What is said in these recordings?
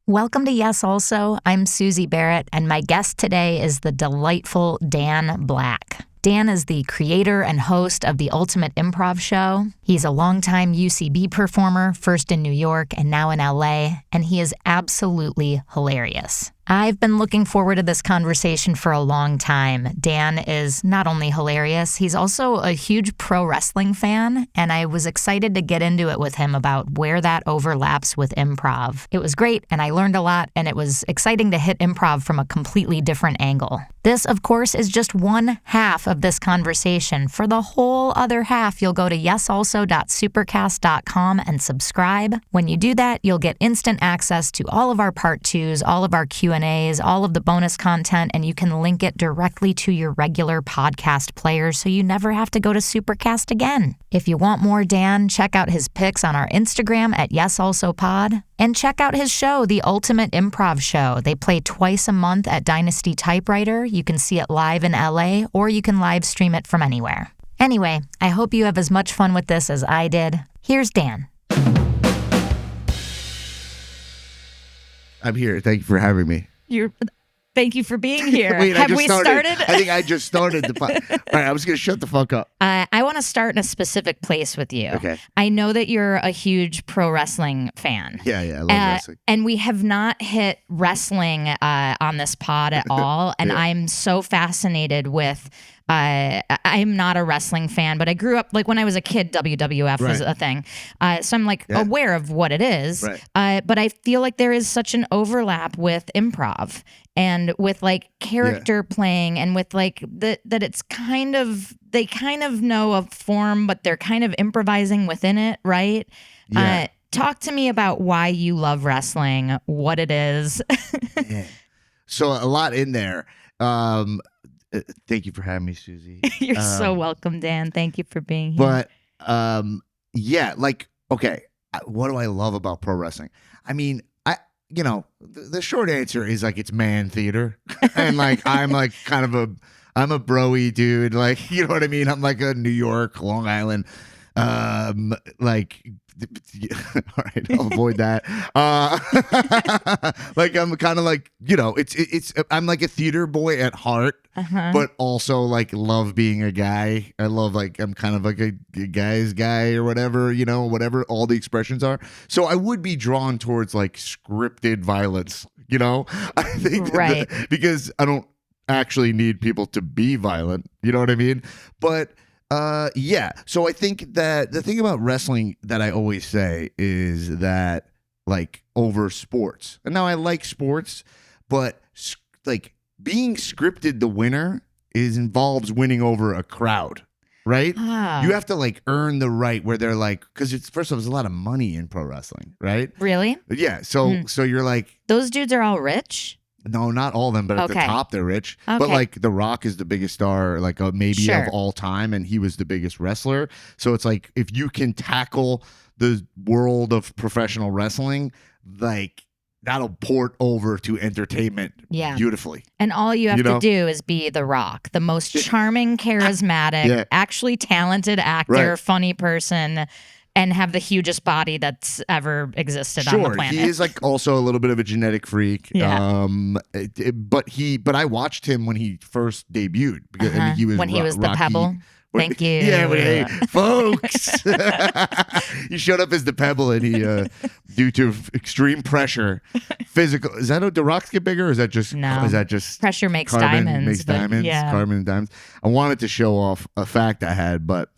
Welcome to Yes Also. I'm Suzi Barrett, and my guest today is the delightful Dan Black. Dan is the creator and host of the Ultimate Improv Show. He's a longtime UCB performer, first in New York and now in LA, and he is absolutely hilarious. I've been looking forward to this conversation for a long time. Dan is not only hilarious, he's also a huge pro wrestling fan, and I was excited to get into it with him about where that overlaps with improv. It was great, and I learned a lot, and it was exciting to hit improv from a completely different angle. This, of course, is just one half of this conversation. For the whole other half, you'll go to yesalso.supercast.com and subscribe. When you do that, you'll get instant access to all of our part twos, all of our Q&As, all of the bonus content, and you can link it directly to your regular podcast player so you never have to go to Supercast again. If you want more Dan, check out his pics on our Instagram at yesalsopod. And check out his show, The Ultimate Improv Show. They play twice a month at Dynasty Typewriter. You can see it live in LA, or you can live stream it from anywhere. Anyway, I hope you have as much fun with this as I did. Here's Dan. I'm here. Thank you for having me. Thank you for being here. Wait, have we started? I think I just started. All right, I was going to shut the fuck up. I want to start in a specific place with you. Okay. I know that you're a huge pro wrestling fan. Yeah, I love wrestling. And we have not hit wrestling on this pod at all. And Yeah. I'm so fascinated with... I'm not a wrestling fan, but I grew up, like when I was a kid, WWF was a thing. So I'm aware of what it is. Right. But I feel like there is such an overlap with improv and with like character playing and with like that it's kind of, they kind of know a form, but they're kind of improvising within it, right? Yeah. Talk to me about why you love wrestling, what it is. Yeah. So a lot in there. Thank you for having me, Suzi. You're so welcome, Dan. Thank you for being here. But okay, what do I love about pro wrestling? I mean, the short answer is like it's man theater, and like I'm like I'm a broy dude, like you know what I mean. I'm like a New York, Long Island, like. All right, I'll avoid that. Like I'm kind of like, it's I'm like a theater boy at heart, but also like love being a guy. I love like I'm kind of like a guy's guy or whatever, whatever all the expressions are. So I would be drawn towards like scripted violence, I think right because I don't actually need people to be violent, you know what I mean? But yeah. So I think that the thing about wrestling that I always say is that like over sports. And now I like sports, but like being scripted, the winner involves winning over a crowd, right? You have to like earn the right where they're like, because it's first of all, there's a lot of money in pro wrestling, right? Really? Yeah. So you're like, those dudes are all rich? No, not all of them, but at the top they're rich. Okay. But like The Rock is the biggest star, like maybe of all time, and he was the biggest wrestler. So it's like if you can tackle the world of professional wrestling, like that'll port over to entertainment beautifully. And all you have to do is be The Rock, the most charming, charismatic, actually talented actor, funny person. And have the hugest body that's ever existed on the planet. He is like also a little bit of a genetic freak. Yeah. But I watched him when he first debuted because I mean, he was the Pebble. Thank you. Yeah, hey, folks. He showed up as the Pebble, and he, due to extreme pressure, physical. Is that how the rocks get bigger? Or is that just no? Is that just pressure makes carbon diamonds? Makes diamonds. Yeah. Carbon and diamonds. I wanted to show off a fact I had, but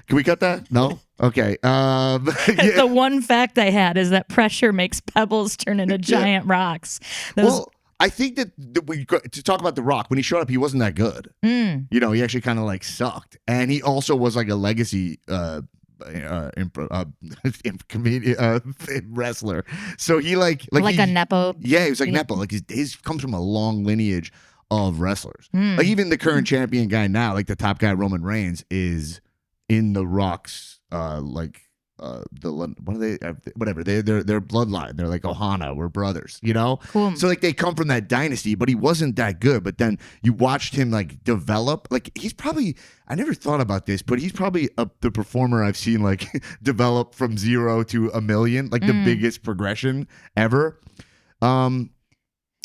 can we cut that? No. Okay. The one fact I had is that pressure makes pebbles turn into giant rocks. Well, I think that to talk about The Rock, when he showed up, he wasn't that good. He actually kind of like sucked, and he also was like a legacy wrestler. So he like a nepo. Yeah, he was like nepo. Like his comes from a long lineage of wrestlers. Like even the current champion guy now, like the top guy Roman Reigns, is in The Rock's what are they? Whatever. They're bloodline. They're like Ohana. We're brothers. Cool. So like they come from that dynasty, but he wasn't that good. But then you watched him like develop. Like he's probably. I never thought about this, but he's probably the performer I've seen like develop from 0 to 1 million, like the biggest progression ever.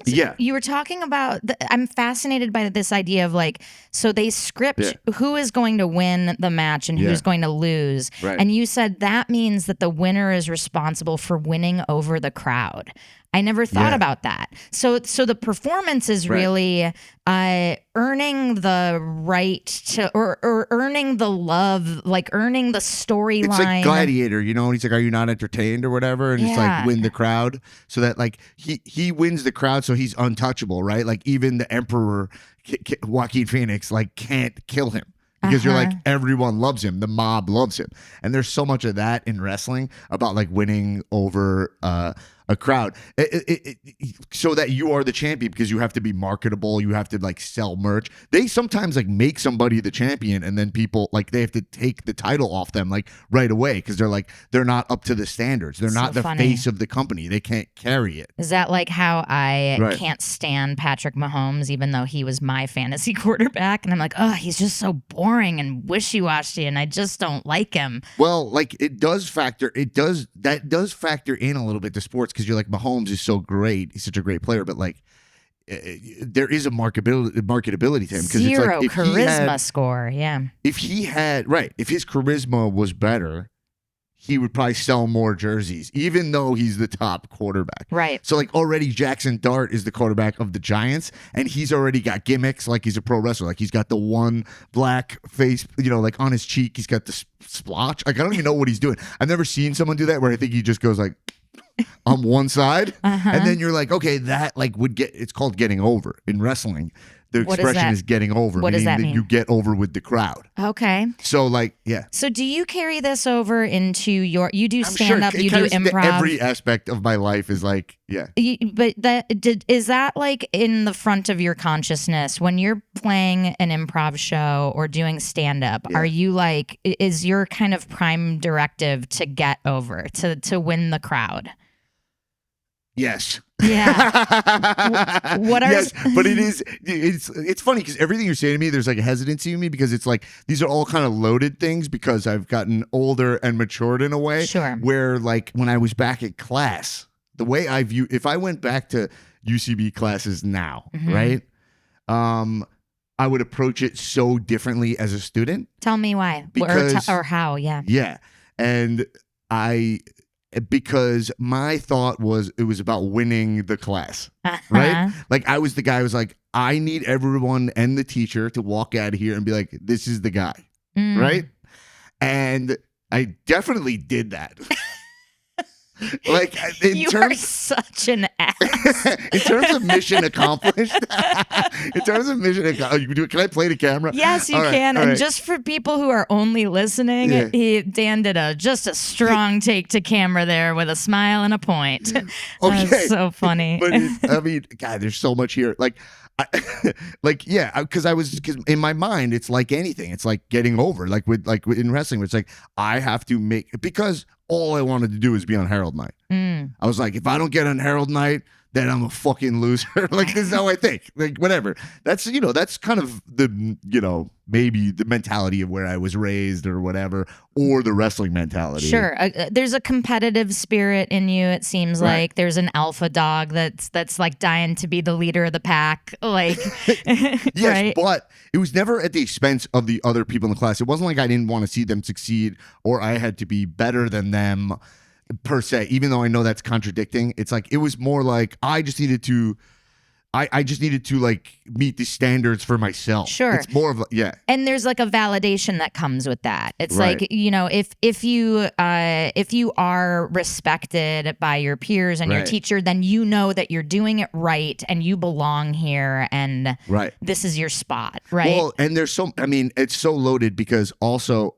Yeah. You were talking about, I'm fascinated by this idea of like, so they script who is going to win the match and who's going to lose. Right. And you said that means that the winner is responsible for winning over the crowd. I never thought about that. So the performance is really earning the right to, or earning the love, like earning the storyline. It's like Gladiator, you know, and he's like, "Are you not entertained?" or whatever, and it's like win the crowd, so that like he wins the crowd, so he's untouchable, right? Like even the Emperor, Joaquin Phoenix, like can't kill him. Because you're like, everyone loves him. The mob loves him. And there's so much of that in wrestling about like winning over a crowd. So that you are the champion, because you have to be marketable. You have to like sell merch. They sometimes like make somebody the champion, and then people like they have to take the title off them like right away, because they're like, they're not up to the standards. They're not the face of the company. They can't carry it. Is that like how I can't stand Patrick Mahomes, even though he was my fantasy quarterback? And I'm like, oh, he's just so boring and wishy-washy, and I just don't like him. Well, like that does factor in a little bit to sports, because you're like, Mahomes is so great, he's such a great player, but like there is a marketability to him, because it's like, if charisma score. If his charisma was better, he would probably sell more jerseys, even though he's the top quarterback. Right. So like already Jackson Dart is the quarterback of the Giants, and he's already got gimmicks. Like he's a pro wrestler. Like he's got the one black face, you know, like on his cheek, he's got the splotch. Like I don't even know what he's doing. I've never seen someone do that, where I think he just goes like on one side. And then you're like, okay, that like it's called getting over in wrestling. The expression is getting over. What does that mean? You get over with the crowd. Okay. So like, yeah. So do you carry this over into you do stand up, you do improv? Every aspect of my life is like, yeah. But is that like in the front of your consciousness when you're playing an improv show or doing stand up? Are you like, is your kind of prime directive to get over, to win the crowd? Yes. Yeah. What are but it's funny, because everything you're saying to me, there's like a hesitancy in me, because it's like these are all kind of loaded things, because I've gotten older and matured in a way. Sure. Where like when I was back at class, the way I view, if I went back to UCB classes now, right? I would approach it so differently as a student. Tell me why. Or how, yeah. Yeah. And because my thought was it was about winning the class, right? Like I was the guy who was like, I need everyone and the teacher to walk out of here and be like, this is the guy, right? And I definitely did that. Like you are such an ass. In terms of mission accomplished. Can I play the camera? Yes, you can. And just for people who are only listening, Dan did just a strong take to camera there with a smile and a point. That's so funny. But I mean, God, there's so much here. Like, because in my mind, it's like anything. It's like getting over, like in wrestling, where it's like, I have to because all I wanted to do is be on Herald Night. I was like, if I don't get on Herald Night, then I'm a fucking loser. Like, this is how I think. Like, whatever. That's kind of the, maybe the mentality of where I was raised or whatever, or the wrestling mentality. Sure. There's a competitive spirit in you, it seems like. There's an alpha dog that's like dying to be the leader of the pack. Like, yes, right? But it was never at the expense of the other people in the class. It wasn't like I didn't want to see them succeed or I had to be better than them per se, even though I know that's contradicting. It's like, it was more like I just needed to like meet the standards for myself. Sure. It's more of And there's like a validation that comes with that. It's like, if you are respected by your peers and your teacher, then you know that you're doing it right and you belong here and this is your spot, right? Well, and it's so loaded, because also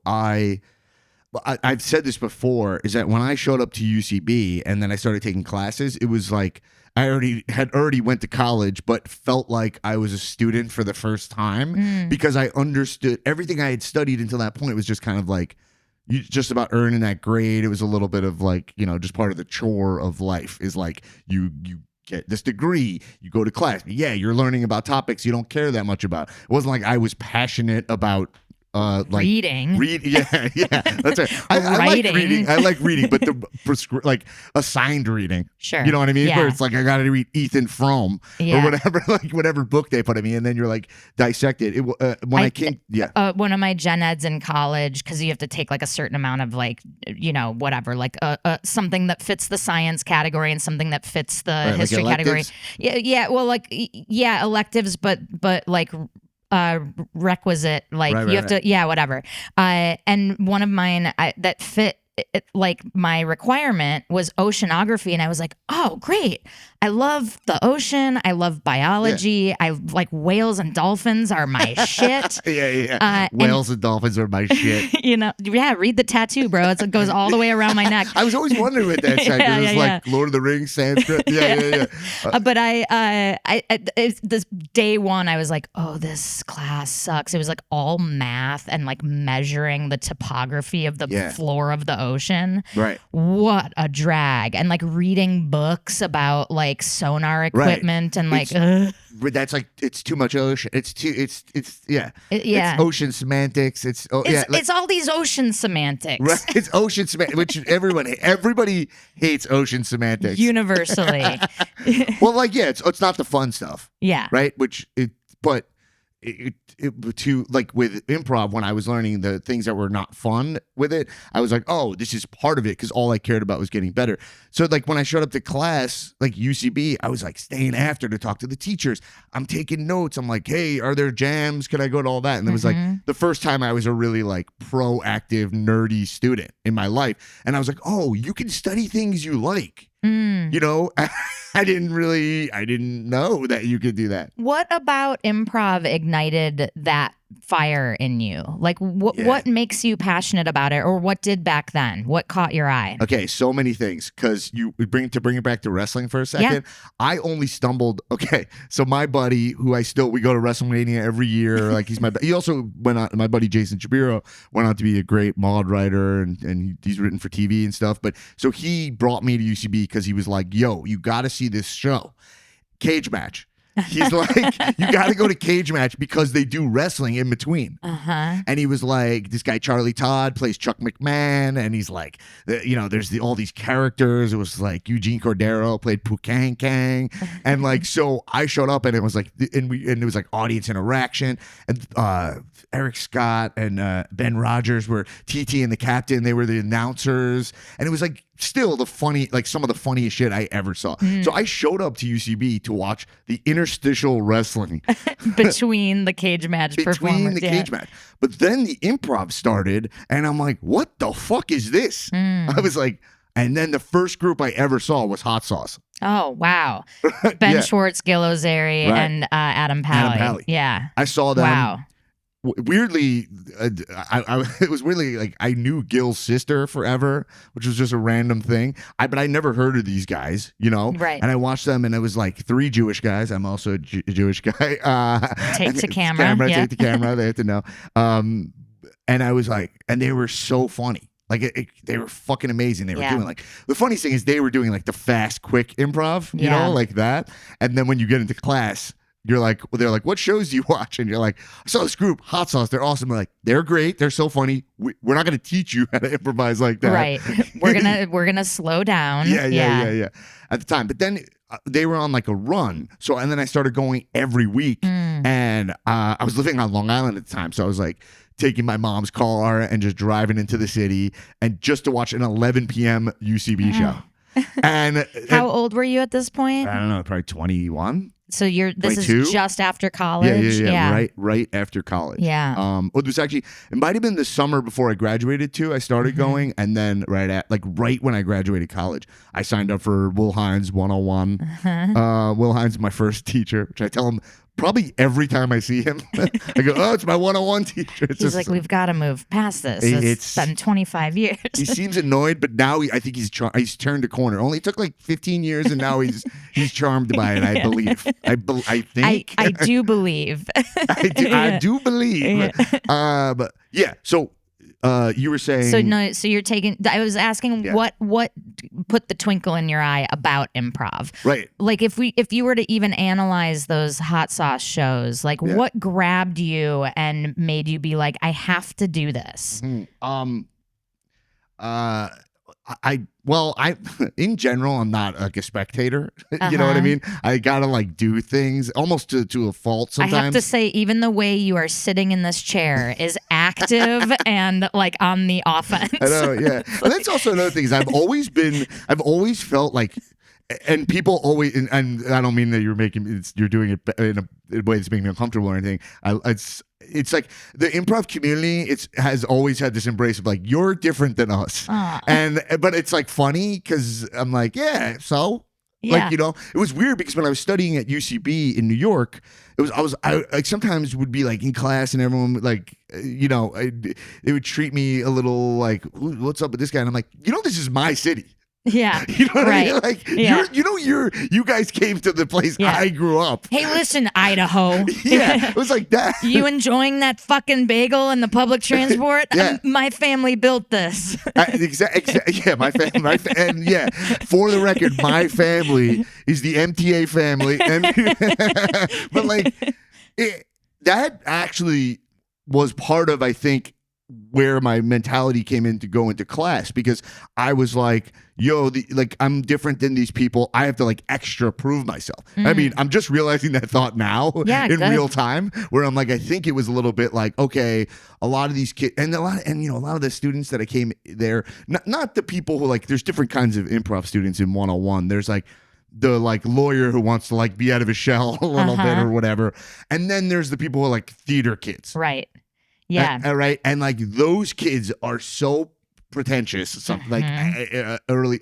I've said this before, is that when I showed up to UCB and then I started taking classes, it was like I already went to college, but felt like I was a student for the first time, because I understood everything I had studied until that point was just kind of like just about earning that grade. It was a little bit of like, just part of the chore of life is like you get this degree, you go to class. Yeah, you're learning about topics you don't care that much about. It wasn't like I was passionate about like reading. Yeah, that's right. I like reading. I like reading, but the like assigned reading. Sure. You know what I mean? Yeah. Where it's like I got to read Ethan Frome or whatever, like whatever book they put me, and then you're like dissect it. When I came, one of my gen eds in college, because you have to take like a certain amount of like, whatever, like something that fits the science category and something that fits the history like category. Yeah. Well, like electives, but like. Requisite, like you have to, whatever. And one of mine that fit like my requirement was oceanography, and I was like, oh, great. I love the ocean. I love biology. I like whales and dolphins are my shit. Whales and dolphins are my shit. Read the tattoo, bro. It goes all the way around my neck. I was always wondering what that said. It's like Lord of the Rings Sanskrit. But this day one, I was like, oh, this class sucks. It was like all math and like measuring the topography of the floor of the ocean. Right. What a drag. And like reading books about like sonar equipment and like that's like it's too much ocean. It's It's ocean semantics. It's all these ocean semantics. Right. It's ocean semantics, which everybody hates ocean semantics universally. Well, like it's not the fun stuff. Yeah. Right. To like with improv, when I was learning the things that were not fun with it, I was like, oh, this is part of it, because all I cared about was getting better. So like when I showed up to class, like UCB, I was like staying after to talk to the teachers. I'm taking notes. I'm like, hey, are there jams? Can I go to all that? And it was like the first time I was a really like proactive, nerdy student in my life. And I was like, oh, you can study things you like. I didn't know that you could do that. What about improv ignited that fire in you? Like what makes you passionate about it, or what did back then? What caught your eye? Okay, so many things, because bring it back to wrestling for a second. I only stumbled. Okay, so my buddy, who we go to WrestleMania every year. Like he also went on. My buddy Jason Shapiro went on to be a great mod writer, and he's written for TV and stuff. But so he brought me to UCB because he was like, "Yo, you got to see this show, Cage Match." He's like, you got to go to Cage Match because they do wrestling in between. And he was like, this guy Charlie Todd plays Chuck McMahon, and he's like, there's all these characters. It was like Eugene Cordero played Pukang Kang, and like so I showed up, and it was like, and it was like audience interaction, and Eric Scott and Ben Rogers were TT and the captain. They were the announcers, and it was like still some of the funniest shit I ever saw. So I showed up to UCB to watch the interstitial wrestling between the cage match performance. Cage match. But then the improv started, and I'm like, what the fuck is this? I was like, and then the first group I ever saw was Hot Sauce. Oh, wow. Ben Schwartz, Gil Ozeri, and Adam Pally. Yeah. I saw them. Wow. Weirdly, it was weirdly like I knew Gil's sister forever, which was just a random thing. But I never heard of these guys, Right. And I watched them, and it was like three Jewish guys. I'm also a Jewish guy. Take the camera. Take the camera. They had to know. And I was like, and they were so funny. Like they were fucking amazing. They were doing like, the funniest thing is they were doing like the fast, quick improv, like that. And then when you get into class, they're like, what shows do you watch? And you're like, I saw this group, Hot Sauce. They're awesome. They're like, they're great. They're so funny. We're not going to teach you how to improvise like that. Right. We're gonna slow down. Yeah. At the time, but then they were on like a run. And then I started going every week, and I was living on Long Island at the time, so I was like taking my mom's car and just driving into the city, and just to watch an 11 p.m. UCB show. And how old were you at this point? I don't know, probably 21. So this is just after college? Yeah. Right after college. Yeah. It was actually, it might have been the summer before I graduated too. I started going, and then right when I graduated college, I signed up for Will Hines 101. Will Hines is my first teacher, which I tell him probably every time I see him. I go, oh, it's my 101 teacher. He's like, we've got to move past this. It's been 25 years. He seems annoyed, but now I think he's turned a corner. Only took like 15 years, and now he's charmed by it, I believe. I think. I do believe. I do believe. But yeah, so you were saying. So no, so you're taking. I was asking what put the twinkle in your eye about improv. Right. Like if you were to even analyze those hot sauce shows, like what grabbed you and made you be like, I have to do this. I in general, I'm not like a spectator. You know what I mean? I gotta like do things almost to a fault sometimes. I have to say, even the way you are sitting in this chair is active and like on the offense. I know, yeah. And that's also another thing is I've always felt like, and people always, and I don't mean that you're doing it in a way that's making me uncomfortable or anything. It's like the improv community has always had this embrace of like, you're different than us. But it's like funny because I'm like, so like, it was weird because when I was studying at UCB in New York, I like sometimes would be like in class and everyone would like, they would treat me a little like, what's up with this guy? And I'm like, this is my city. Yeah. You know what I mean? Like, yeah. you guys came to the place I grew up. Hey, listen, Idaho. Yeah, it was like that. You enjoying that fucking bagel and the public transport? Yeah. My family built this. Yeah, my family. And yeah, for the record, my family is the MTA family. And but like, that actually was part of, I think, where my mentality came in to go into class, because I was like, I'm different than these people. I have to like extra prove myself. I mean, I'm just realizing that thought now in real time, where I'm like, I think it was a little bit like, okay, a lot of these kids and a lot of the students that I came there, not the people who like, there's different kinds of improv students in 101. There's like the like lawyer who wants to like be out of his shell a little bit or whatever. And then there's the people who are like theater kids. Right. Yeah. Right. And like those kids are so pretentious. Something like early.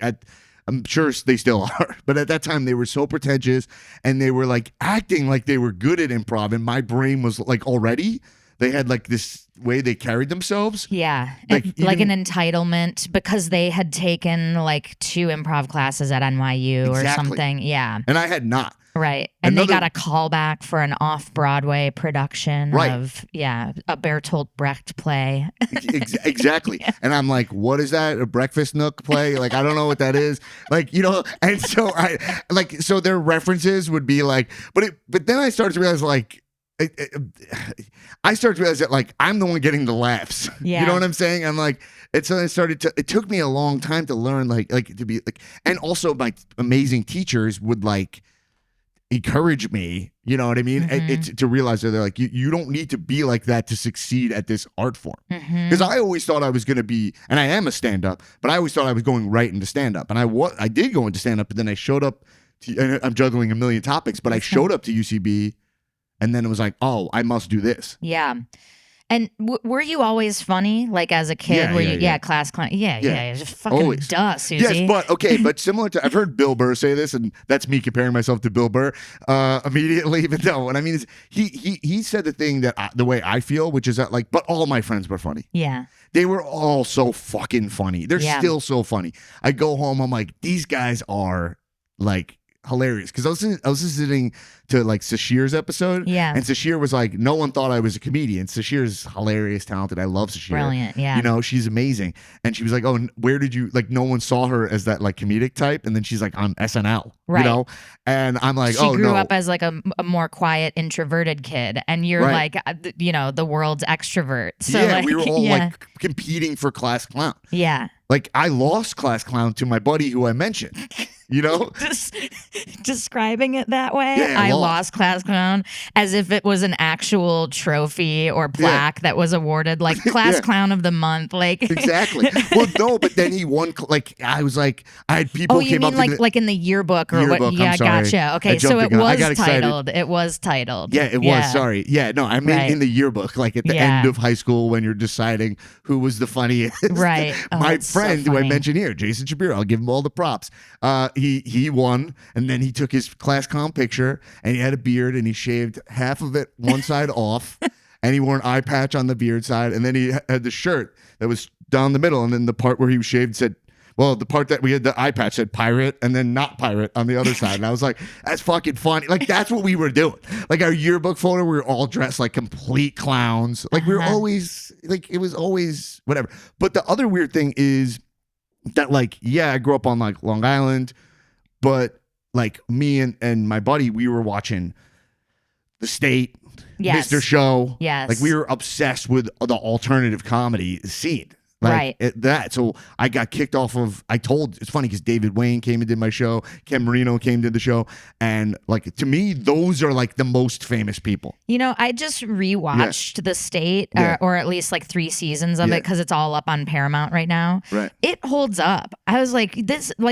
I'm sure they still are, but at that time they were so pretentious and they were like acting like they were good at improv. And my brain was like, already they had like this way they carried themselves. Yeah. Like an entitlement because they had taken like 2 improv classes at NYU or something. Yeah. And I had not. Right. And they got a callback for an off-Broadway production of, a Bertolt Brecht play. Exactly. And I'm like, what is that? A breakfast nook play? Like, I don't know what that is. Like, and so so their references would be like, but then I started to realize like, I started to realize that like, I'm the one getting the laughs. Yeah. You know what I'm saying? I'm like, it took me a long time to learn like to be like, and also my amazing teachers would like, encourage me, you know what I mean? It's to realize that they're like, you don't need to be like that to succeed at this art form. Because I always thought I was going to be, and I am a stand-up, but I always thought I was going right into stand-up. And I did go into stand-up, but then I showed up and I'm juggling a million topics, but I showed up to UCB and then it was like, oh, I must do this. Yeah. And were you always funny, like as a kid? Class clown? Yeah. Just fucking always. Duh, Suzi. Yes, but similar to, I've heard Bill Burr say this, and that's me comparing myself to Bill Burr immediately. But no, what I mean is he said the thing that the way I feel, which is that like, but all my friends were funny. Yeah. They were all so fucking funny. They're still so funny. I go home, I'm like, these guys are like hilarious, because I was listening to like Sashir's episode, and Sashir was like, no one thought I was a comedian. Sashir's hilarious, talented. I love Sashir. Brilliant, yeah. She's amazing. And she was like, oh, where did you like? No one saw her as that like comedic type, and then she's like on SNL, right? And I'm like, she grew up as like a more quiet, introverted kid, and you're like, the world's extrovert. So like, we were all like competing for class clown. Yeah. Like I lost class clown to my buddy who I mentioned. Just describing it that way. Yeah, I lost class clown as if it was an actual trophy or plaque that was awarded, like class clown of the month. Like exactly. Well, no, but then he won. Like I was like, I had people. Oh, you came mean up like in the yearbook or what? Yeah, gotcha. Okay, so it was titled. It was titled. Yeah, it was. Sorry. Yeah, no, I mean in the yearbook, like at the end of high school when you're deciding who was the funniest. Right. My friend who I mentioned here, Jason Shapiro, I'll give him all the props. He won, and then he took his class clown picture, and he had a beard, and he shaved half of it one side off, and he wore an eye patch on the beard side, and then he had the shirt that was down the middle, and then the part where he was shaved said, Well, the part that we had the eye patch said pirate and then not pirate on the other side. And I was like, that's fucking funny. Like, that's what we were doing. Like, our yearbook photo, we were all dressed like complete clowns. Like, we were always, like, it was always whatever. But the other weird thing is that, like, yeah, I grew up on, like, Long Island, but, like, me and my buddy, we were watching The State, Mr. Show. Yes. Like, we were obsessed with the alternative comedy scene. Like, right. So I got kicked off of, it's funny because David Wayne came and did my show. Ken Marino came and did the show. And like, to me, those are like the most famous people. You know, I just rewatched The State, or at least like 3 seasons of it because it's all up on Paramount right now. Right. It holds up. I was like,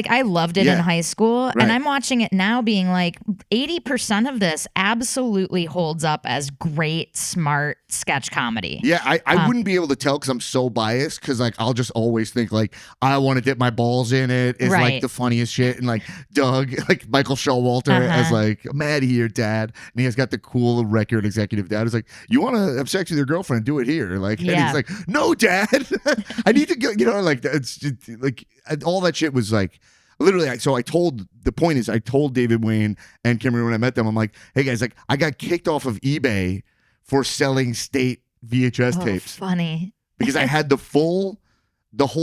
I loved it in high school. And I'm watching it now being like, 80% of this absolutely holds up as great, smart sketch comedy. Yeah, I wouldn't be able to tell because I'm so biased because like I'll just always think like I want to dip my balls in it is like the funniest shit, and like Doug, like Michael Showalter as like Maddie, your dad, and he has got the cool record executive dad who's like, you want to have sex with your girlfriend, do it here, like and he's like, no dad, I need to go, you know, like it's just, like all that shit was like literally. So I told David Wayne and Kimberly when I met them, I'm like, hey guys, like I got kicked off of eBay for selling State VHS tapes. Funny. Because I had the whole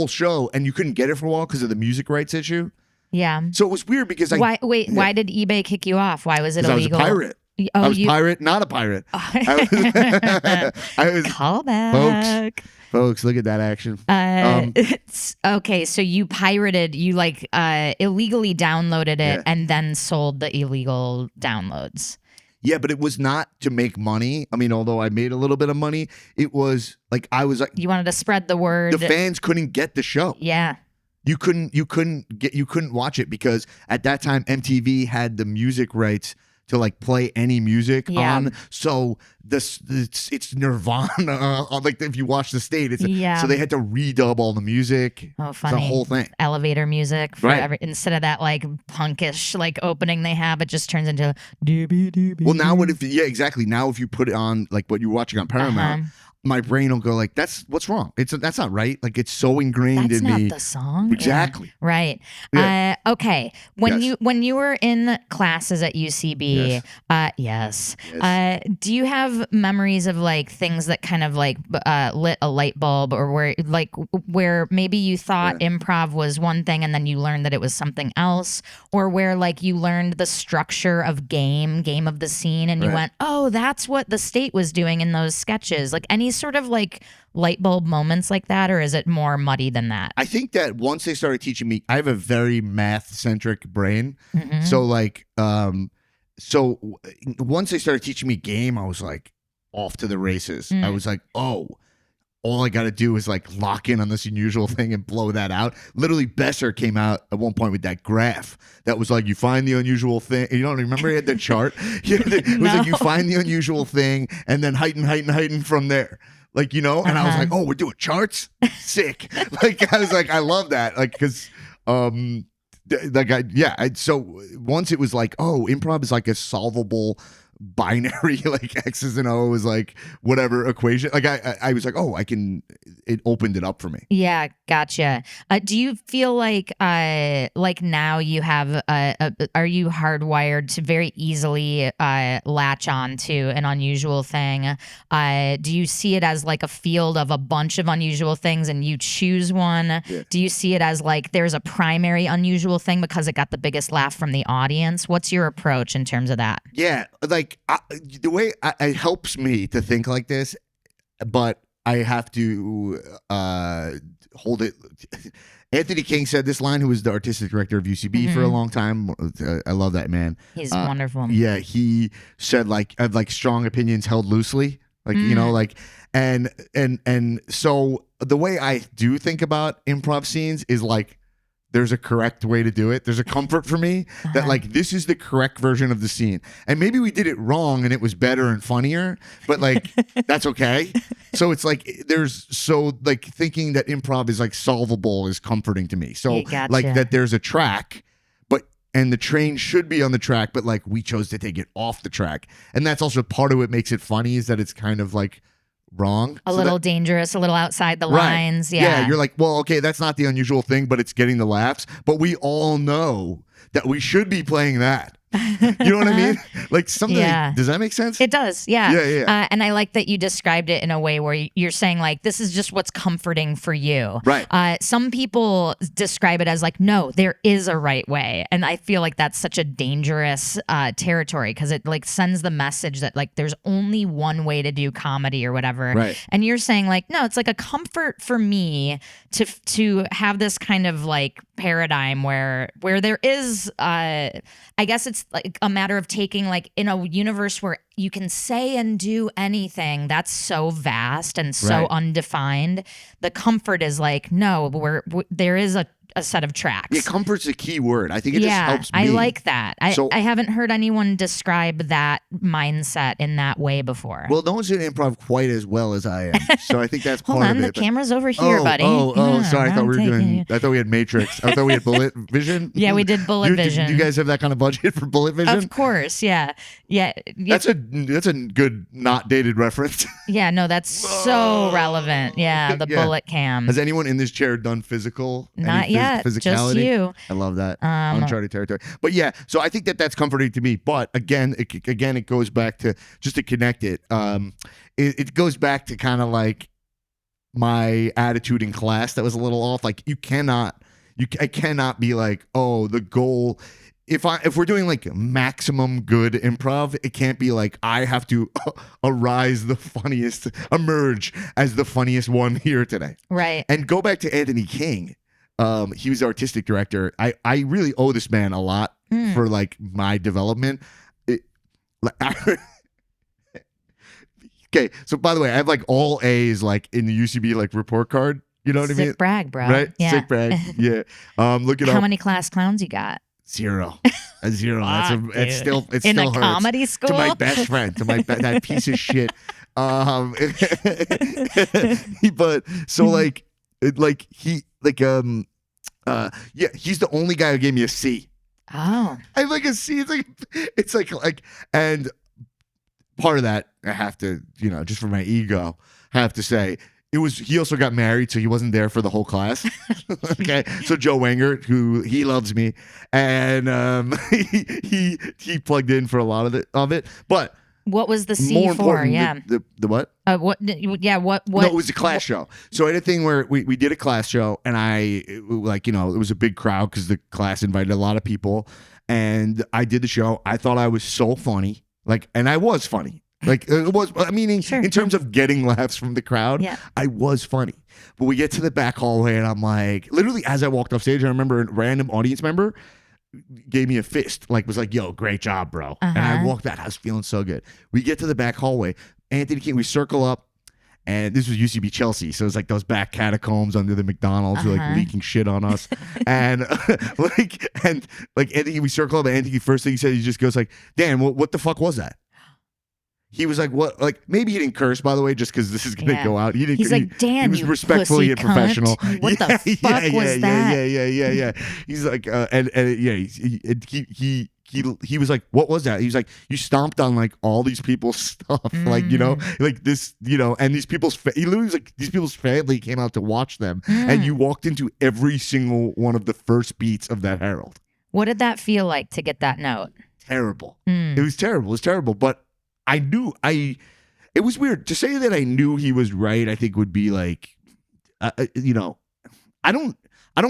show, and you couldn't get it for a while because of the music rights issue. Yeah. So it was weird because why did eBay kick you off? Why was it illegal? I was a pirate. I was pirate, not a pirate. I was callback. Folks, look at that action. Okay, so you pirated, you like illegally downloaded it and then sold the illegal downloads. Yeah, but it was not to make money. I mean, although I made a little bit of money, it was like I was like, you wanted to spread the word. The fans couldn't get the show. Yeah. You couldn't watch it because at that time MTV had the music rights to like play any music on. So it's Nirvana. Like if you watch The State, so they had to redub all the music. Oh, funny. It's the whole thing. Elevator music for instead of that like punkish like opening they have, it just turns into Well, now exactly. Now if you put it on like what you're watching on Paramount, my brain will go like, what's wrong? That's not right. Like it's so ingrained in me. That's not the song. Exactly. Yeah. Right. Yeah. Okay. When you were in classes at UCB, yes. Do you have memories of like things that kind of like lit a light bulb, or where maybe you thought improv was one thing and then you learned that it was something else, or where like you learned the structure of game of the scene and you went, oh, that's what The State was doing in those sketches. Like any sort of like light bulb moments like that, or is it more muddy than that? I think that once they started teaching me, I have a very math-centric brain. So like, so once they started teaching me game, I was like off to the races. I was like, oh, all I got to do is like lock in on this unusual thing and blow that out. Literally, Besser came out at one point with that graph that was like, you find the unusual thing. You don't remember? He had the chart. It was like, you find the unusual thing and then heighten from there. Like, you know? And I was like, oh, we're doing charts? Sick. Like, I was like, I love that. Like, because, so once it was like, oh, improv is like a solvable binary, like X's and O's, like whatever equation. Like I was like, oh, it opened it up for me. Yeah, gotcha. Do you feel like now you have are you hardwired to very easily latch on to an unusual thing? Do you see it as like a field of a bunch of unusual things and you choose one? Yeah. Do you see it as like there's a primary unusual thing because it got the biggest laugh from the audience? What's your approach in terms of that? Yeah, like the way it helps me to think like this, but I have to hold it. Anthony King said this line, who was the artistic director of UCB for a long time. I love that man. He's wonderful. Yeah, he said like, I have like strong opinions held loosely. Like, you know, like, and so the way I do think about improv scenes is like, there's a correct way to do it. There's a comfort for me that like, this is the correct version of the scene. And maybe we did it wrong and it was better and funnier, but like, that's okay. So it's like, thinking that improv is like solvable is comforting to me. So like that there's a track, and the train should be on the track, but like we chose to take it off the track. And that's also part of what makes it funny, is that it's kind of like wrong. A little dangerous, a little outside the Right. lines. Yeah, you're like, well, okay, that's not the unusual thing, but it's getting the laughs. But we all know that we should be playing that. You know what I mean? Like something. Yeah. Does that make sense? It does, yeah. Yeah. And I like that you described it in a way where you're saying like, this is just what's comforting for you. Right. Some people describe it as like, no, there is a right way. And I feel like that's such a dangerous territory because it like sends the message that like there's only one way to do comedy or whatever. Right. And you're saying like, no, it's like a comfort for me to have this kind of like paradigm where there is, I guess it's like a matter of taking like in a universe where you can say and do anything that's so vast and so Right. undefined. The comfort is like, no, there is a set of tracks. Yeah, comfort's a key word. I think it just helps me. I like that. So- I haven't heard anyone describe that mindset in that way before. Well, no one's doing improv quite as well as I am, so I think that's Hold part on, of the it. camera's over here, buddy. Yeah, Sorry. I thought we were I'm taking doing. you. I thought we had Matrix. I thought we had Bullet Vision. Yeah, we did Bullet Vision. Do you guys have that kind of budget for Bullet Vision? Of course, yeah. That's a good not dated reference. Yeah, no, that's so relevant. Yeah, the Yeah. bullet cam. Has anyone in this chair done physical? Not yet, just Physicality? you. I love that. Uncharted territory. But yeah, so I think that's comforting to me. But again, it goes back to just to connect it. It goes back to kind of like my attitude in class that was a little off. Like I cannot be like, oh, the goal. If we're doing like maximum good improv, it can't be like I have to emerge as the funniest one here today. Right. And go back to Anthony King. He was the artistic director. I really owe this man a lot for like my development. Okay, so by the way, I have like all A's like in the UCB like report card. You know what I mean? Sick brag, bro. Right? Yeah. Sick brag. Yeah. Look it up. How many class clowns you got? Zero. A zero. It still in still a hurts. comedy school? To my best friend, to my that piece of shit. But so like he's the only guy who gave me a C. Oh. I have like a C. It's like and part of that I have to, just for my ego, I have to say he also got married, so he wasn't there for the whole class. Okay, so Joe Wenger, who he loves me, and he plugged in for a lot of it. But what was the C more for? important, Yeah. The what? What? Yeah. What? No, it was a class show. So I had a thing where we did a class show, and it was a big crowd because the class invited a lot of people, and I did the show. I thought I was so funny, and I was funny. It was, meaning Sure. in terms of getting laughs from the crowd, Yeah. I was funny. But we get to the back hallway and I'm like, literally as I walked off stage, I remember a random audience member gave me a fist, was like, yo, great job, bro. And I walked out, I was feeling so good. We get to the back hallway, Anthony King, we circle up, and this was UCB Chelsea, so it's like those back catacombs under the McDonald's who are leaking shit on us. and Anthony, we circle up, and Anthony, first thing he said, he just goes like, Dan, what the fuck was that? He was like, what? Maybe he didn't curse, by the way, just because this is going to go out. He didn't. He's like, Dan, he was you respectfully and pussy professional. cunt. What the fuck was that? Yeah. He's like, he was like, what was that? He was like, you stomped on all these people's stuff, this, and these people's. He literally was like, these people's family came out to watch them, and you walked into every single one of the first beats of that Herald. What did that feel like to get that note? Terrible. It was terrible. It was terrible, but. I knew it was weird to say that I knew he was right. I think would be I don't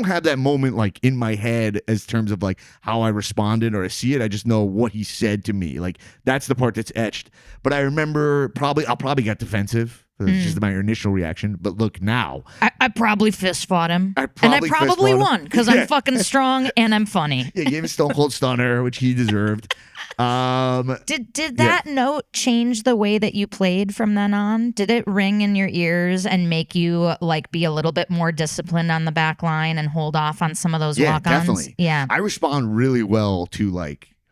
have that moment in my head as terms of how I responded or I see it. I just know what he said to me. That's the part that's etched. But I remember I'll probably get defensive. That's just my initial reaction. But look now. I probably fist fought him. I probably won because Yeah. I'm fucking strong and I'm funny. Yeah, gave him Stone Cold Stunner, which he deserved. Did that note change the way that you played from then on? Did it ring in your ears and make you be a little bit more disciplined on the back line and hold off on some of those walk-ons? Definitely. Yeah. I respond really well to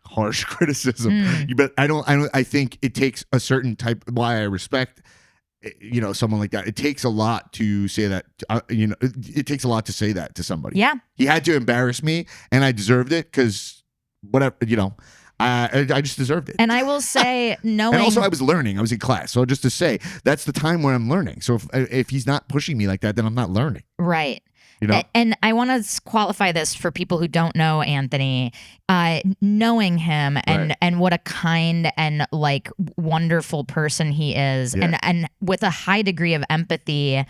harsh criticism, but I think it takes a certain type. Why I respect someone like that. It takes a lot to say that. It takes a lot to say that to somebody. Yeah. He had to embarrass me, and I deserved it because whatever. I just deserved it. And I will say, knowing. And also, I was learning. I was in class. So just to say, that's the time when I'm learning. So if he's not pushing me like that, then I'm not learning. Right. You know? And I want to qualify this for people who don't know Anthony, knowing him and what a kind and like wonderful person he is, and with a high degree of empathy.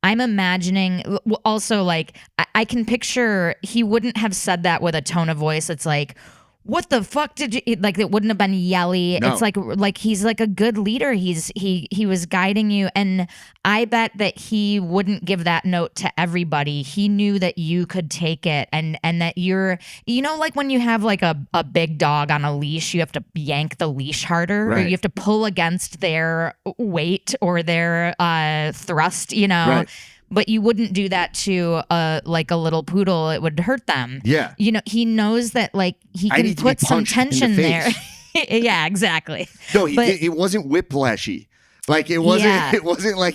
I'm imagining also, like, I can picture he wouldn't have said that with a tone of voice. It's like, what the fuck did you, like, it wouldn't have been yelly. No. It's like he's like a good leader. He was guiding you. And I bet that he wouldn't give that note to everybody. He knew that you could take it and that you're, like when you have like a big dog on a leash, you have to yank the leash harder, or you have to pull against their weight or their thrust, Right. But you wouldn't do that to like a little poodle. It would hurt them. Yeah. He knows that like he can put some tension there. Yeah, exactly. No, it wasn't whiplashy. Like it wasn't. Yeah. It wasn't like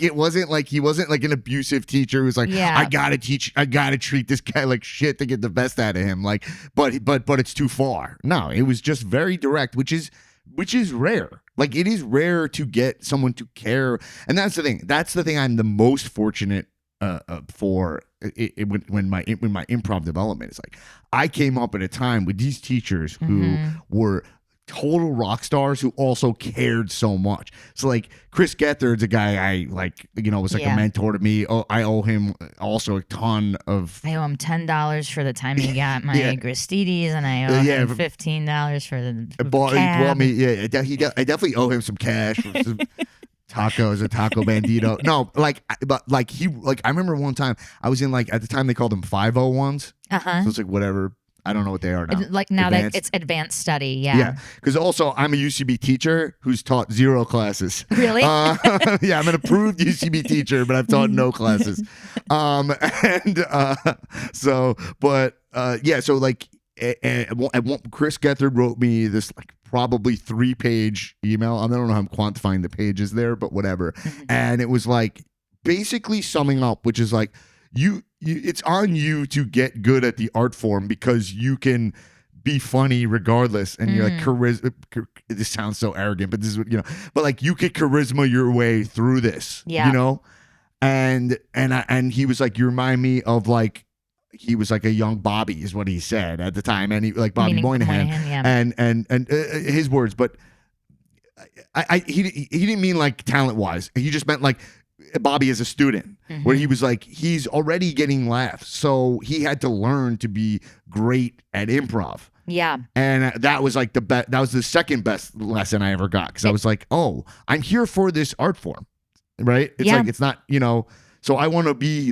he wasn't like an abusive teacher who's like, I gotta treat this guy like shit to get the best out of him. Like, but it's too far. No, it was just very direct, which is rare. Like, it is rare to get someone to care, and that's the thing. That's the thing I'm the most fortunate for when my improv development is like, I came up at a time with these teachers who were total rock stars who also cared so much. So like Chris Gethard's a guy I like, was like a mentor to me. Oh, I owe him also a ton of. I owe him $10 for the time he got my Gristides, and I owe him $15 for the he bought me. Yeah, I definitely owe him some cash for some tacos, a taco bandito. No, I remember one time I was in, like, at the time they called them 501s. So it's like whatever. I don't know what they are now. Like now that it's advanced study, yeah. Because also I'm a UCB teacher who's taught 0 classes. Really? Yeah, I'm an approved UCB teacher, but I've taught no classes. Chris Gethard wrote me this like probably 3-page email. I don't know how I'm quantifying the pages there, but whatever. And it was like basically summing up, which is like, it's on you to get good at the art form because you can be funny regardless, and you're like charisma. This sounds so arrogant, but this is what But like, you could charisma your way through this, And he was like, you remind me of like, he was like a young Bobby, is what he said at the time, and he like Bobby Moynihan, and his words, but he didn't mean like talent wise. He just meant like Bobby as a student, where he was like, he's already getting laughs, so he had to learn to be great at improv. Yeah. And that was like that was the second best lesson I ever got, because I was like, oh, I'm here for this art form, right? It's like, it's not, so I want to be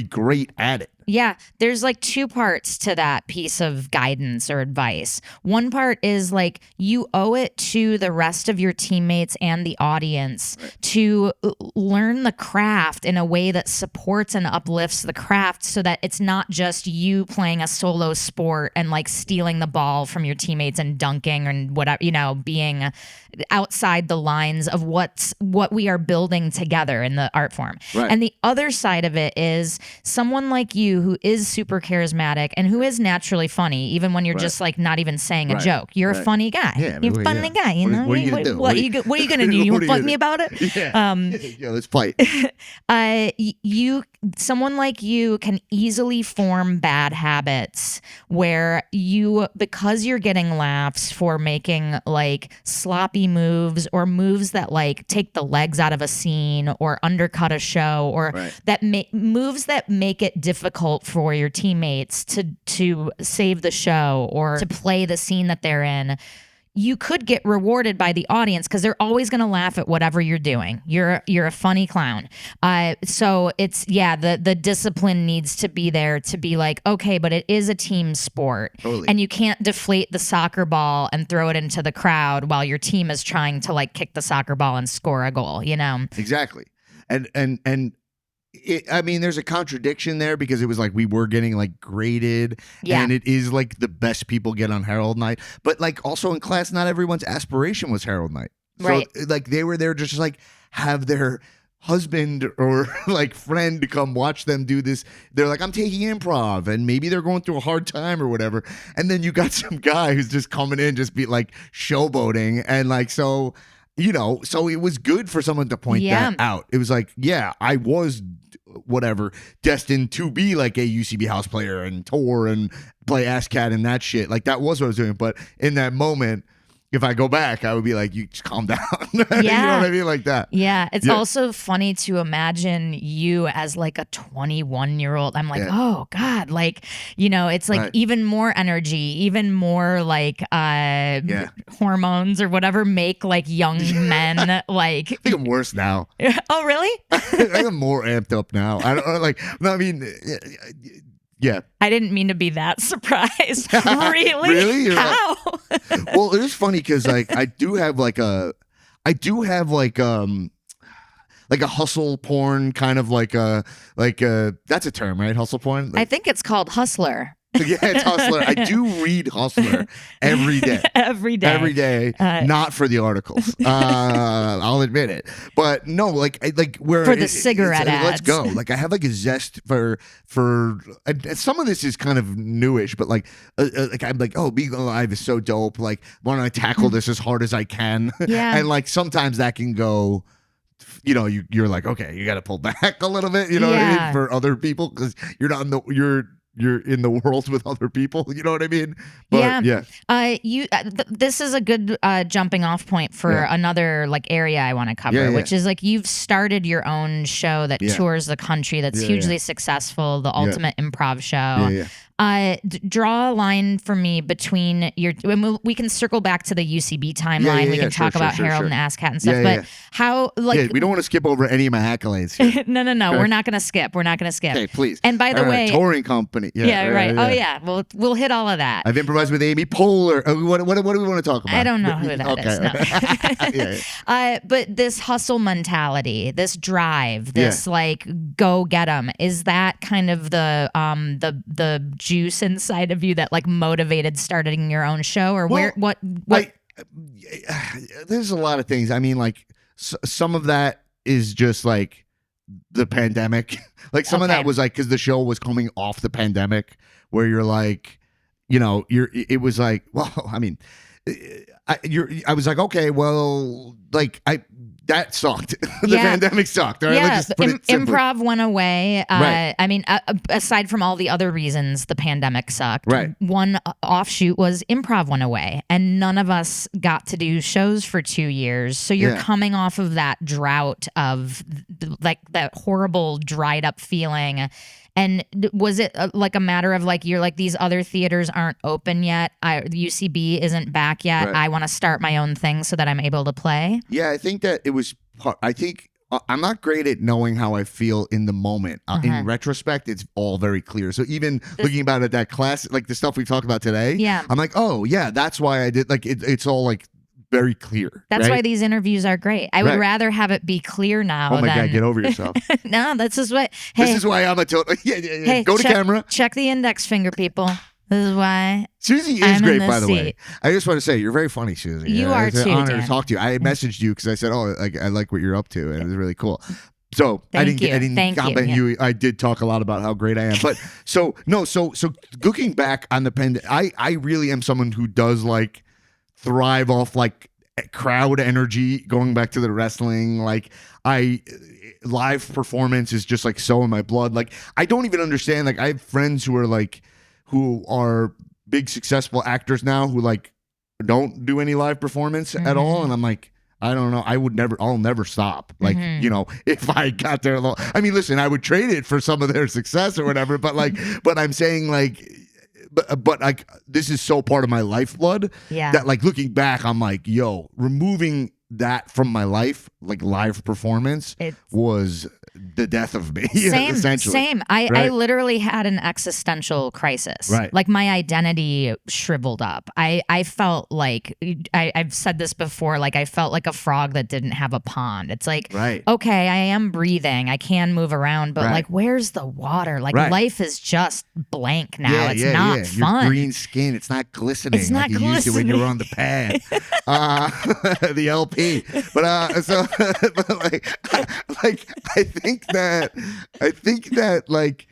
great at it. Yeah, there's like 2 parts to that piece of guidance or advice. One part is like, you owe it to the rest of your teammates and the audience to learn the craft in a way that supports and uplifts the craft, so that it's not just you playing a solo sport and like stealing the ball from your teammates and dunking and whatever, being outside the lines of what we are building together in the art form. Right. And the other side of it is someone like you who is super charismatic and who is naturally funny, even when you're just like not even saying a joke. You're a funny guy. Yeah, you're a funny guy. What are you gonna do? What are you gonna do? You want to fuck me about it? Yeah, let's fight. Someone like you can easily form bad habits where because you're getting laughs for making like sloppy moves or moves that like take the legs out of a scene or undercut a show, or that moves that make it difficult for your teammates to save the show or to play the scene that they're in. You could get rewarded by the audience because they're always going to laugh at whatever you're doing. You're a funny clown. So it's, the discipline needs to be there to be like, okay, but it is a team sport. Totally. And you can't deflate the soccer ball and throw it into the crowd while your team is trying to like kick the soccer ball and score a goal, Exactly. And there's a contradiction there, because it was like we were getting like graded, and it is like the best people get on Herald Night, but like also in class, not everyone's aspiration was Herald Night. So like they were there just like have their husband or like friend to come watch them do this. They're like, I'm taking improv, and maybe they're going through a hard time or whatever. And then you got some guy who's just coming in, just be like showboating. And like, so, so it was good for someone to point that out. It was like, yeah, I was whatever destined to be like a UCB house player and tour and play ASCAT and that shit. Like that was what I was doing. But in that moment, if I go back, I would be like, you just calm down. You know what I mean? Like that. Yeah. It's also funny to imagine you as like a 21-year-old. I'm like, oh God. Like, it's like even more energy, even more like hormones or whatever make like young men like. I think I'm worse now. Oh, really? I think I'm more amped up now. I don't like, no, I mean, yeah. I didn't mean to be that surprised. Really? Really? How? Well, it is funny because like I do have like a hustle porn kind of like a that's a term, right? Hustle porn. I think it's called Hustler. Yeah, it's Hustler. I do read Hustler every day. Every day. Not for the articles. I'll admit it. But no, like where for the cigarette ads. Let's go. Like I have like a zest for and some of this is kind of newish, but like I'm like, oh, being alive is so dope. Like, why don't I tackle this as hard as I can? Yeah. And like sometimes that can go. You're like, okay, you got to pull back a little bit. What I mean, for other people because you're not in you're in the world with other people, you know what I mean? But, this is a good jumping off point for another like area I want to cover, which is like you've started your own show that tours the country that's hugely successful, the Ultimate Improv Show. Draw a line for me between your. We can circle back to the UCB timeline. We can talk about Harold and ASCAT and stuff. But how like we don't want to skip over any of my accolades here. No. We're not going to skip. Okay, please. And by the way, touring company. Right. Oh yeah. We'll hit all of that. I've improvised with Amy Poehler. What do we want to talk about? I don't know who that is. No. But this hustle mentality, this drive, this like go get 'em, is that kind of the juice inside of you that like motivated starting your own show, or what? There's a lot of things. I mean, like some of that is just like the pandemic. Like some of that was like because the show was coming off the pandemic, where you're like, it was like, well, I mean, I was like, okay, well, like that sucked. The pandemic sucked. All right, let's just put it simply. Improv went away. I mean, aside from all the other reasons the pandemic sucked, one offshoot was improv went away, and none of us got to do shows for 2 years. So you're coming off of that drought of like that horrible dried up feeling. And was it like a matter of like, you're like, these other theaters aren't open yet. The UCB isn't back yet. I want to start my own thing so that I'm able to play. Yeah, I think that it was, I think I'm not great at knowing how I feel in the moment. In retrospect, it's all very clear. So even looking about at that class, like the stuff we talked about today, I'm like, oh yeah, that's why I did. Like it's all like very clear. That's why these interviews are great. I would rather have it be clear now. Oh my God, get over yourself. No, this is why. This is why I'm a total. Hey, go to camera. Check the index finger, people. This is why. Suzi is great, by the way. I just want to say you're very funny, Suzi. You are too. It's an an honor Dan. to talk to you. I messaged you because I said, "Oh, I like what you're up to," and it was really cool. So I didn't compliment you. I did talk a lot about how great I am, but so looking back on the pandemic, I really am someone who does like thrive off like crowd energy. Going back to the wrestling, like live performance is just like so in my blood. Like I don't even understand. Like I have friends who are big successful actors now who like don't do any live performance at all, and I'm like, I don't know. I'll never stop. Like, if I got there alone. I mean, listen, I would trade it for some of their success or whatever, but like, but I'm saying like, but like, this is so part of my lifeblood that like looking back, I'm like, yo, removing that from my life, like live performance was the death of me. Essentially. Same. I literally had an existential crisis. Right. Like my identity shriveled up. I felt like, I've said this before, like I felt like a frog that didn't have a pond. It's like, okay, I am breathing. I can move around, but like, where's the water? Like life is just blank now. It's not fun. Your green skin, it's not glistening. It's not like you used to when you were on the pad. The LP pee. But so but I think that like.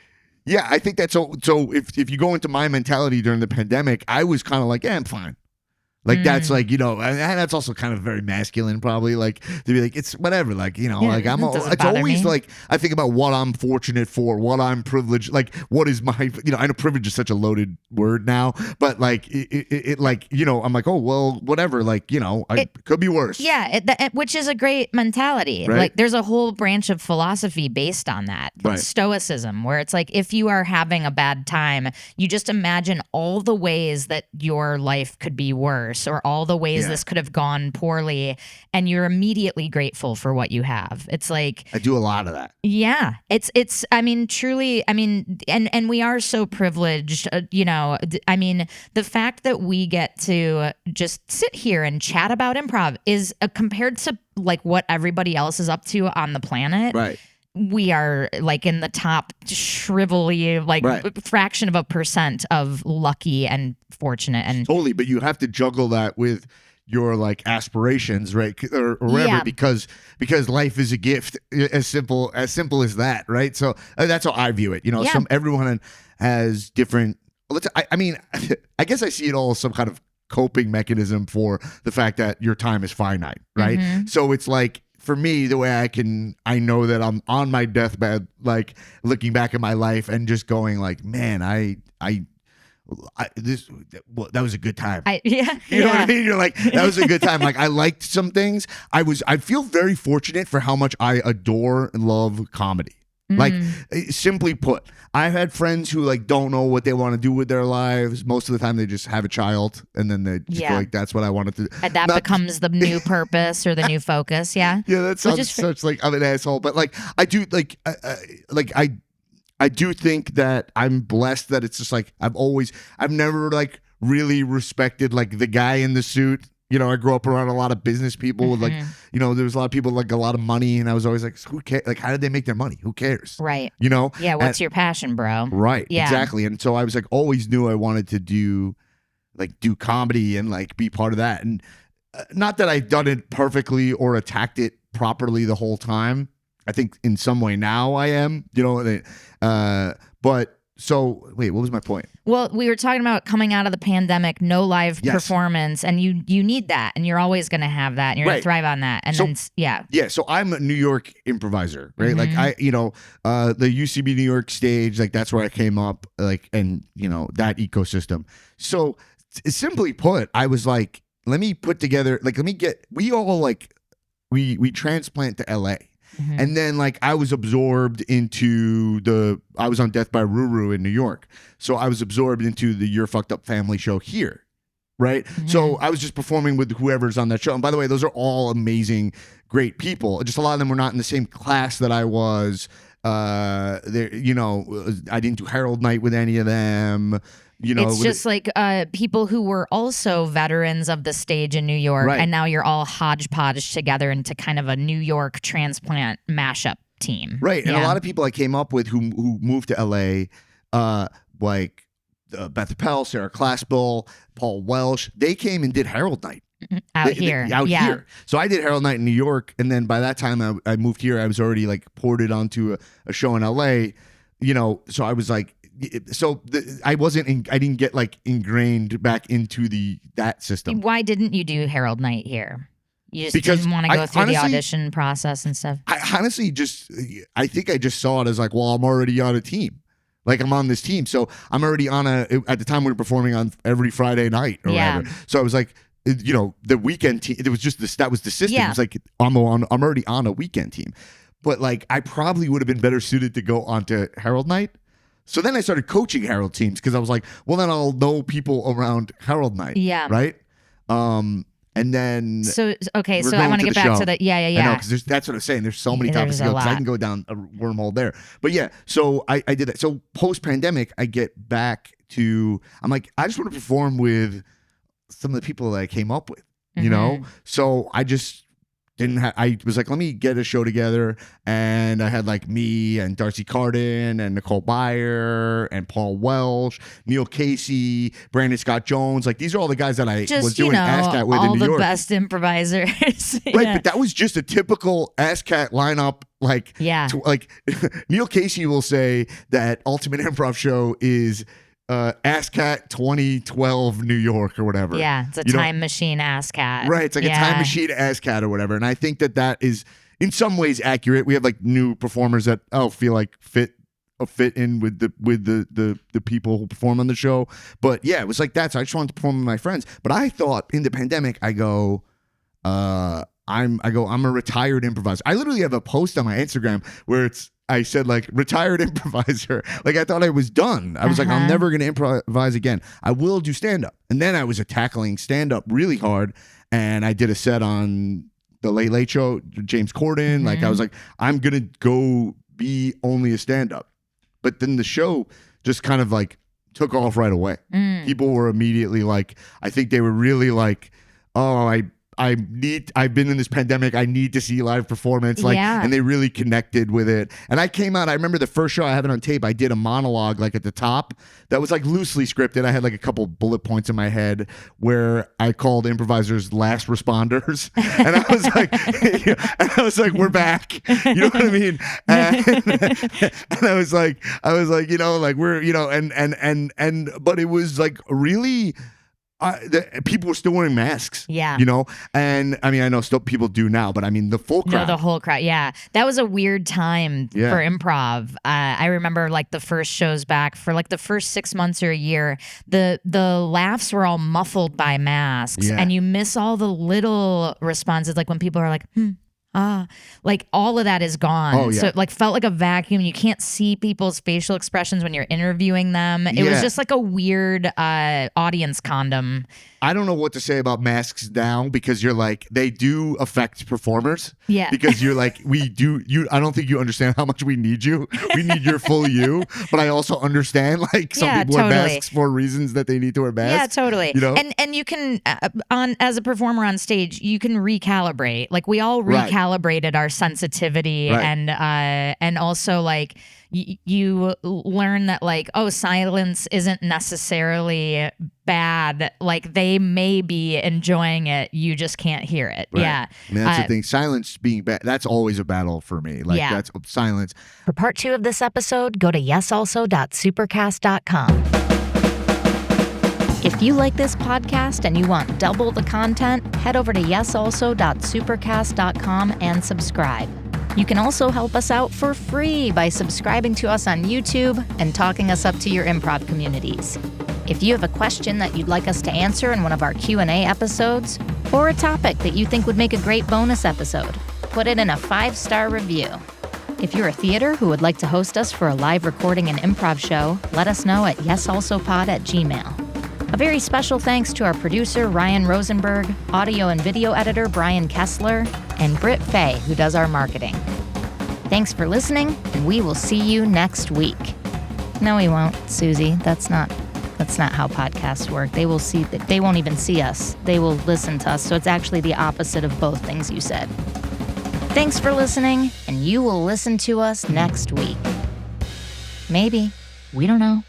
Yeah, I think that's so if you go into my mentality during the pandemic, I was kind of like, yeah, I'm fine. Like that's like, and that's also kind of very masculine, probably, like to be like, it's whatever, like, like it's always me. Like I think about what I'm fortunate for, what I'm privileged, like what is my, I know privilege is such a loaded word now, but like it like, I'm like, oh, well, whatever, like, it could be worse. Yeah, which is a great mentality. Right? Like there's a whole branch of philosophy based on that. Right. Stoicism, where it's like if you are having a bad time, you just imagine all the ways that your life could be worse, or all the ways this could have gone poorly, and you're immediately grateful for what you have. It's like I do a lot of that. Yeah, it's I mean, truly, I mean, and we are so privileged, I mean, the fact that we get to just sit here and chat about improv is compared to like what everybody else is up to on the planet. Right. We are like in the top shrivelly fraction of a percent of lucky and fortunate, and totally. But you have to juggle that with your like aspirations, right, or whatever, because life is a gift, as simple as that, right? So that's how I view it. Everyone has different. I mean, I guess I see it all as some kind of coping mechanism for the fact that your time is finite, right? Mm-hmm. So it's like, for me, the way I know that I'm on my deathbed, like looking back at my life and just going like, man, that was a good time. You know what I mean? You're like, that was a good time. Like I liked some things. I feel very fortunate for how much I adore and love comedy. Like simply put, I've had friends who like don't know what they want to do with their lives. Most of the time they just have a child and then they just go like, that's what I wanted to do. And that becomes the new purpose or the new focus. Yeah. Yeah. That sounds such like I'm an asshole, but like I do I do think that I'm blessed that it's just like I've never like really respected like the guy in the suit. I grew up around a lot of business people with like, there was a lot of people with like a lot of money, and I was always like, who cares? Like, how did they make their money? Who cares? Right. Yeah. What's your passion, bro? Right. Yeah. Exactly. And so I was like, always knew I wanted to do comedy and like be part of that. And not that I've done it perfectly or attacked it properly the whole time. I think in some way now I am, but so wait, what was my point? Well, we were talking about coming out of the pandemic, no live performance, and you need that, and you're always going to have that, and you're going to thrive on that. And then, so I'm a New York improviser, right? Like the UCB New York stage, like that's where I came up, like, and that ecosystem. So simply put, I was like, let me put together, like, we transplant to LA. Mm-hmm. And then like I was absorbed into I was on Death by Ruru in New York. So I was absorbed into the You're Fucked Up family show here. Right. Mm-hmm. So I was just performing with whoever's on that show. And by the way, those are all amazing, great people. Just a lot of them were not in the same class that I was. I didn't do Herald Night with any of them. It's just like people who were also veterans of the stage in New York, and now you're all hodgepodge together into kind of a New York transplant mashup team. Right. And a lot of people I came up with who moved to LA, like Beth Appel, Sarah Claspel, Paul Welsh, they came and did Herald Night. Out here. So I did Herald Night in New York, and then by that time I moved here, I was already like ported onto a show in LA, so I was like, I didn't get like ingrained back into that system. Why didn't you do Herald Night here? You just didn't want to go through the audition process and stuff? I honestly I think I just saw it as like, well, I'm already on a team. Like I'm on this team. So I'm already at the time we were performing on every Friday night or whatever. So I was like, the weekend team, it was just that was the system. Yeah. It was like, I'm already on a weekend team. But like, I probably would have been better suited to go onto Herald Night. So then I started coaching Herald teams because I was like, well, then I'll know people around Herald Night. Yeah. Right. And then. So I want to get back to that. Yeah. I know, because that's what I'm saying. There's so many topics to go, because I can go down a wormhole there. But yeah, so I did that. So post pandemic, I get back to, I'm like, I just want to perform with some of the people that I came up with, So I just I was like, let me get a show together. And I had like me and Darcy Carden and Nicole Byer and Paul Welsh, Neil Casey, Brandon Scott Jones. Like, these are all the guys that I was doing ASCAT with in New York. All the best improvisers. Right, but that was just a typical ASCAT lineup. Like, like Neil Casey will say that Ultimate Improv Show is ASCAT 2012 New York or whatever. Yeah, it's a time machine ASCAT. Right, it's like a time machine ASCAT or whatever. And I think that is in some ways accurate. We have like new performers that feel like fit in with the people who perform on the show. But yeah, it was like that. So I just wanted to perform with my friends. But I thought in the pandemic, I'm a retired improviser. I literally have a post on my Instagram where I said like retired improviser. Like, I thought I was done. I was like, I'm never going to improvise again. I will do stand up. And then I was tackling stand up really hard. And I did a set on the Late Late Show, James Corden. Like, I was like, I'm going to go be only a stand up. But then the show just kind of like took off right away. People were immediately like, I think they were really like, oh, I've been in this pandemic. I need to see live performance. Like, and they really connected with it. And I came out, I remember the first show, I have it on tape. I did a monologue like at the top that was like loosely scripted. I had like a couple bullet points in my head where I called improvisers last responders. And I was like, we're back. You know what I mean? And I was like, you know, like we're, you know, but it was like really, people were still wearing masks, you know, and I mean, I know still people do now, but I mean, the full crowd. No, the whole crowd. Yeah, that was a weird time for improv. I remember like the first shows back for like the first 6 months or a year, the laughs were all muffled by masks, and you miss all the little responses, like when people are like, like all of that is gone. So it like felt like a vacuum. You can't see people's facial expressions when you're interviewing them. It was just like a weird audience condom. I don't know what to say about masks now, because you're like, they do affect performers. Yeah. Because you're like, I don't think you understand how much we need you. We need your full you. But I also understand like some people wear masks for reasons that they need to wear masks. Yeah, totally. You know? And you can, as a performer on stage, you can recalibrate. Like, we all recalibrated our sensitivity and also like, you learn that like, oh, silence isn't necessarily bad. Like, they may be enjoying it, you just can't hear it. Yeah, I mean, that's the thing. Silence being bad, that's always a battle for me. Like, that's silence. For part 2 of this episode, go to yesalso.supercast.com. If you like this podcast and you want double the content, head over to yesalso.supercast.com and subscribe. You can also help us out for free by subscribing to us on YouTube and talking us up to your improv communities. If you have a question that you'd like us to answer in one of our Q&A episodes, or a topic that you think would make a great bonus episode, put it in a 5-star review. If you're a theater who would like to host us for a live recording and improv show, let us know at yesalsopod@gmail.com. A very special thanks to our producer, Ryan Rosenberg, audio and video editor, Brian Kessler, and Britt Faye, who does our marketing. Thanks for listening, and we will see you next week. No, we won't, Suzi. That's not how podcasts work. They won't even see us. They will listen to us, so it's actually the opposite of both things you said. Thanks for listening, and you will listen to us next week. Maybe. We don't know.